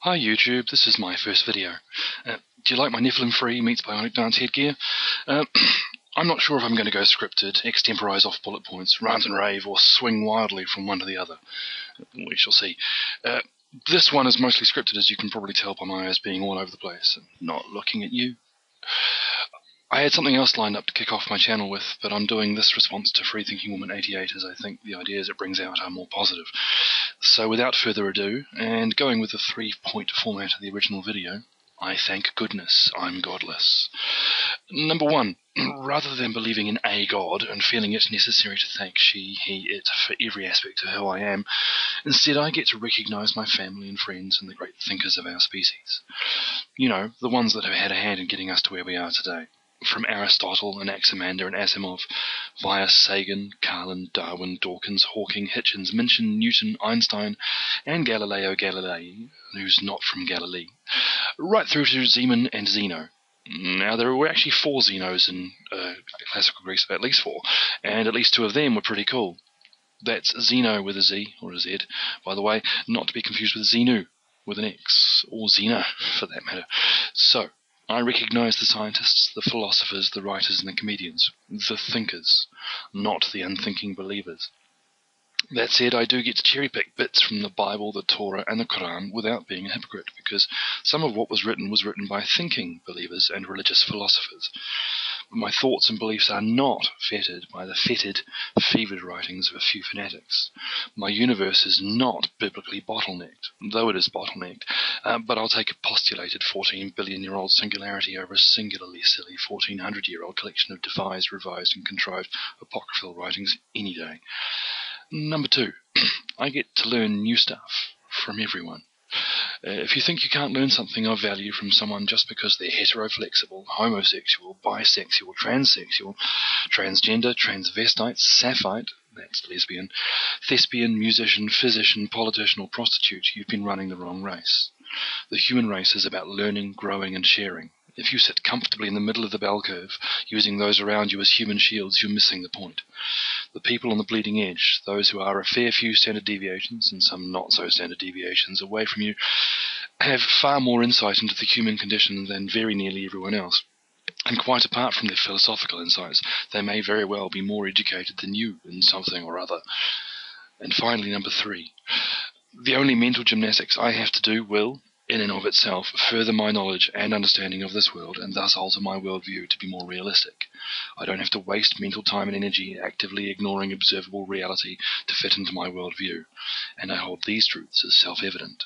Hi YouTube, this is my first video. Do you like my Nephilim-free meets bionic dance headgear? I'm not sure if I'm going to go scripted, extemporise off bullet points, rant and rave, or swing wildly from one to the other. We shall see. This one is mostly scripted, as you can probably tell by my eyes being all over the place and not looking at you. I had something else lined up to kick off my channel with, but I'm doing this response to Free Thinking Woman 88 as I think the ideas it brings out are more positive. So without further ado, and going with the 3-point format of the original video, I thank goodness I'm godless. Number one, rather than believing in a god and feeling it necessary to thank she, he, it for every aspect of who I am, instead I get to recognise my family and friends and the great thinkers of our species. You know, the ones that have had a hand in getting us to where we are today. From Aristotle, Anaximander and Asimov, via Sagan, Carlin, Darwin, Dawkins, Hawking, Hitchens, Minchin, Newton, Einstein, and Galileo Galilei, who's not from Galilee, right through to Zeeman and Zeno. Now, there were actually 4 Zenos in classical Greece, at least 4, and at least 2 of them were pretty cool. That's Zeno with a Z, or a Z, by the way, not to be confused with Xenu, with an X, or Xena, for that matter. So, I recognise the scientists, the philosophers, the writers and the comedians, the thinkers, not the unthinking believers. That said, I do get to cherry-pick bits from the Bible, the Torah and the Quran without being a hypocrite, because some of what was written by thinking believers and religious philosophers. But my thoughts and beliefs are not fettered by the fetid, fevered writings of a few fanatics. My universe is not biblically bottlenecked, though it is bottlenecked, but I'll take a postulated 14-billion-year-old singularity over a singularly silly 1400-year-old collection of devised, revised and contrived apocryphal writings any day. Number 2, I get to learn new stuff from everyone. If you think you can't learn something of value from someone just because they're heteroflexible, homosexual, bisexual, transsexual, transgender, transvestite, sapphite, that's lesbian, thespian, musician, physician, politician or prostitute, you've been running the wrong race. The human race is about learning, growing and sharing. If you sit comfortably in the middle of the bell curve, using those around you as human shields, you're missing the point. The people on the bleeding edge, those who are a fair few standard deviations and some not so standard deviations away from you, have far more insight into the human condition than very nearly everyone else. And quite apart from their philosophical insights, they may very well be more educated than you in something or other. And finally, number 3. The only mental gymnastics I have to do will, in and of itself, further my knowledge and understanding of this world, and thus alter my worldview to be more realistic. I don't have to waste mental time and energy actively ignoring observable reality to fit into my worldview, and I hold these truths as self-evident.